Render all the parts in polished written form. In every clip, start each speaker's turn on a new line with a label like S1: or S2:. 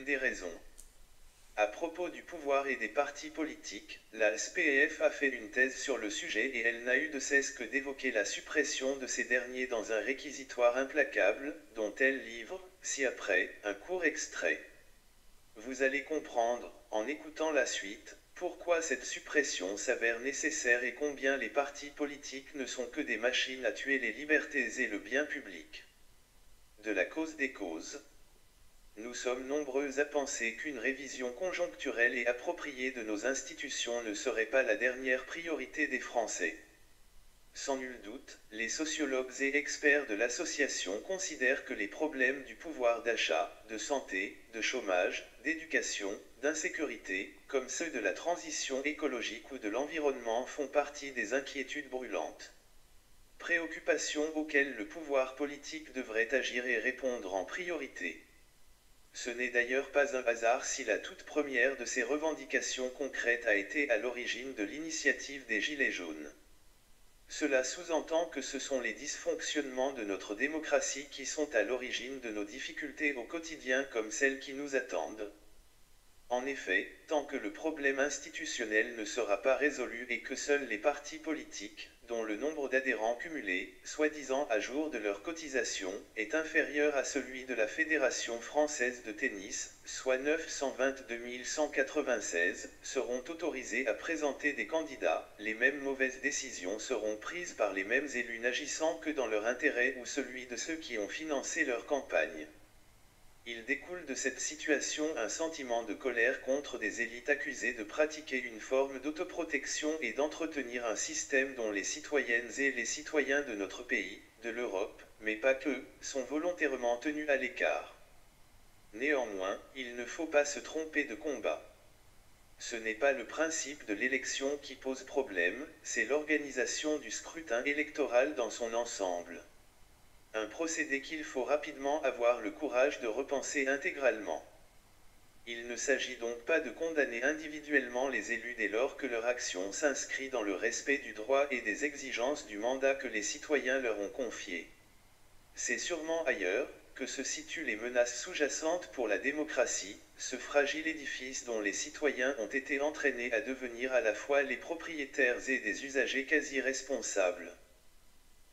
S1: des raisons. À propos du pouvoir et des partis politiques, la SPF a fait une thèse sur le sujet et elle n'a eu de cesse que d'évoquer la suppression de ces derniers dans un réquisitoire implacable, dont elle livre, ci-après, un court extrait. Vous allez comprendre, en écoutant la suite, pourquoi cette suppression s'avère nécessaire et combien les partis politiques ne sont que des machines à tuer les libertés et le bien public. De la cause des causes. Nous sommes nombreux à penser qu'une révision conjoncturelle et appropriée de nos institutions ne serait pas la dernière priorité des Français. Sans nul doute, les sociologues et experts de l'association considèrent que les problèmes du pouvoir d'achat, de santé, de chômage, d'éducation, d'insécurité, comme ceux de la transition écologique ou de l'environnement font partie des inquiétudes brûlantes. Préoccupations auxquelles le pouvoir politique devrait agir et répondre en priorité. Ce n'est d'ailleurs pas un hasard si la toute première de ces revendications concrètes a été à l'origine de l'initiative des Gilets jaunes. Cela sous-entend que ce sont les dysfonctionnements de notre démocratie qui sont à l'origine de nos difficultés au quotidien comme celles qui nous attendent. En effet, tant que le problème institutionnel ne sera pas résolu et que seuls les partis politiques, dont le nombre d'adhérents cumulés, soi-disant à jour de leur cotisation, est inférieur à celui de la Fédération française de tennis, soit 922 196, seront autorisés à présenter des candidats, les mêmes mauvaises décisions seront prises par les mêmes élus n'agissant que dans leur intérêt ou celui de ceux qui ont financé leur campagne. Il découle de cette situation un sentiment de colère contre des élites accusées de pratiquer une forme d'autoprotection et d'entretenir un système dont les citoyennes et les citoyens de notre pays, de l'Europe, mais pas que, sont volontairement tenus à l'écart. Néanmoins, il ne faut pas se tromper de combat. Ce n'est pas le principe de l'élection qui pose problème, c'est l'organisation du scrutin électoral dans son ensemble. Un procédé qu'il faut rapidement avoir le courage de repenser intégralement. Il ne s'agit donc pas de condamner individuellement les élus dès lors que leur action s'inscrit dans le respect du droit et des exigences du mandat que les citoyens leur ont confié. C'est sûrement ailleurs que se situent les menaces sous-jacentes pour la démocratie, ce fragile édifice dont les citoyens ont été entraînés à devenir à la fois les propriétaires et des usagers quasi responsables.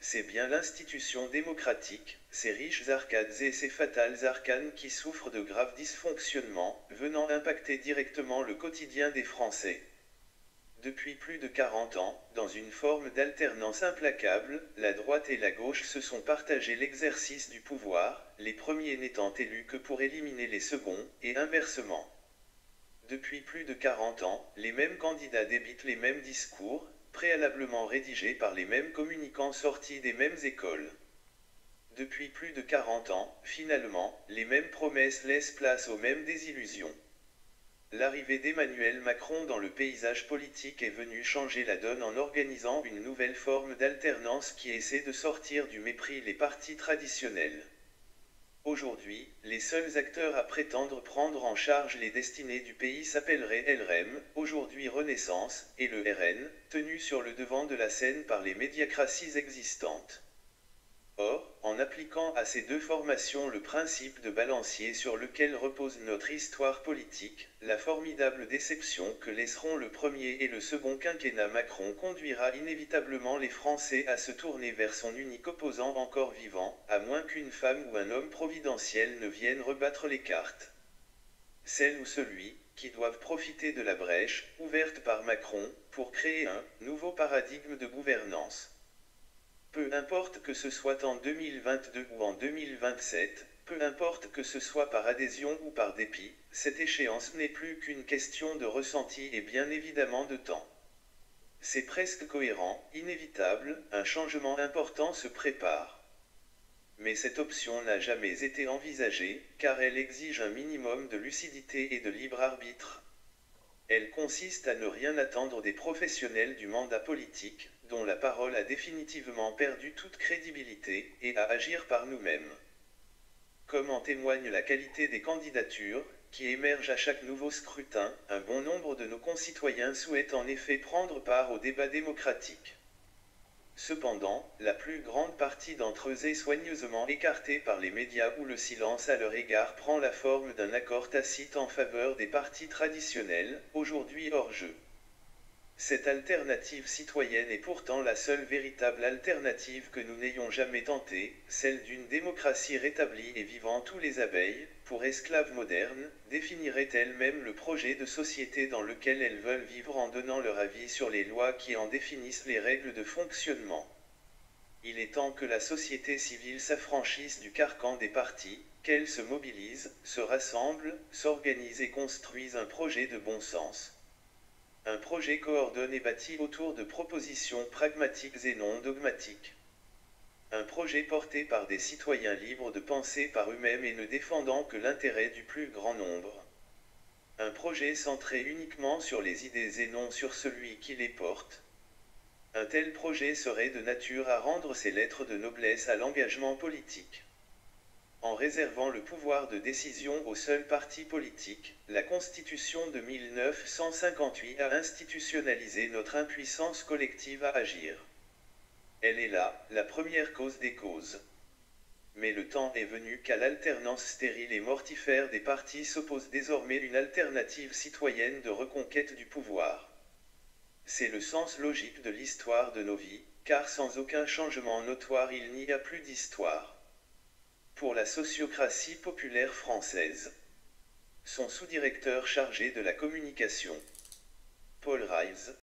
S1: C'est bien l'institution démocratique, ces riches arcades et ces fatales arcanes qui souffrent de graves dysfonctionnements, venant impacter directement le quotidien des Français. Depuis plus de 40 ans, dans une forme d'alternance implacable, la droite et la gauche se sont partagé l'exercice du pouvoir, les premiers n'étant élus que pour éliminer les seconds, et inversement. Depuis plus de 40 ans, les mêmes candidats débitent les mêmes discours, préalablement rédigés par les mêmes communicants sortis des mêmes écoles. Depuis plus de 40 ans, finalement, les mêmes promesses laissent place aux mêmes désillusions. L'arrivée d'Emmanuel Macron dans le paysage politique est venue changer la donne en organisant une nouvelle forme d'alternance qui essaie de sortir du mépris les partis traditionnels. Aujourd'hui, les seuls acteurs à prétendre prendre en charge les destinées du pays s'appelleraient LREM, aujourd'hui Renaissance, et le RN, tenu sur le devant de la scène par les médiacraties existantes. Or, en appliquant à ces deux formations le principe de balancier sur lequel repose notre histoire politique, la formidable déception que laisseront le premier et le second quinquennat Macron conduira inévitablement les Français à se tourner vers son unique opposant encore vivant, à moins qu'une femme ou un homme providentiel ne vienne rebattre les cartes. Celle ou celui qui doivent profiter de la brèche, ouverte par Macron, pour créer un nouveau paradigme de gouvernance. Peu importe que ce soit en 2022 ou en 2027, peu importe que ce soit par adhésion ou par dépit, cette échéance n'est plus qu'une question de ressenti et bien évidemment de temps. C'est presque cohérent, inévitable, un changement important se prépare. Mais cette option n'a jamais été envisagée, car elle exige un minimum de lucidité et de libre arbitre. Elle consiste à ne rien attendre des professionnels du mandat politique, dont la parole a définitivement perdu toute crédibilité, et à agir par nous-mêmes. Comme en témoigne la qualité des candidatures, qui émergent à chaque nouveau scrutin, un bon nombre de nos concitoyens souhaitent en effet prendre part au débat démocratique. Cependant, la plus grande partie d'entre eux est soigneusement écartée par les médias où le silence à leur égard prend la forme d'un accord tacite en faveur des partis traditionnels, aujourd'hui hors jeu. Cette alternative citoyenne est pourtant la seule véritable alternative que nous n'ayons jamais tentée, celle d'une démocratie rétablie et vivant tous les abeilles, pour esclaves modernes, définirait elle-même le projet de société dans lequel elles veulent vivre en donnant leur avis sur les lois qui en définissent les règles de fonctionnement. Il est temps que la société civile s'affranchisse du carcan des partis, qu'elle se mobilise, se rassemble, s'organise et construise un projet de bon sens. Un projet coordonné bâti autour de propositions pragmatiques et non dogmatiques. Un projet porté par des citoyens libres de penser par eux-mêmes et ne défendant que l'intérêt du plus grand nombre. Un projet centré uniquement sur les idées et non sur celui qui les porte. Un tel projet serait de nature à rendre ses lettres de noblesse à l'engagement politique. En réservant le pouvoir de décision aux seuls partis politiques, la Constitution de 1958 a institutionnalisé notre impuissance collective à agir. Elle est là, la première cause des causes. Mais le temps est venu qu'à l'alternance stérile et mortifère des partis s'oppose désormais une alternative citoyenne de reconquête du pouvoir. C'est le sens logique de l'histoire de nos vies, car sans aucun changement notoire il n'y a plus d'histoire. Pour la sociocratie populaire française. Son sous-directeur chargé de la communication, Paul Rives,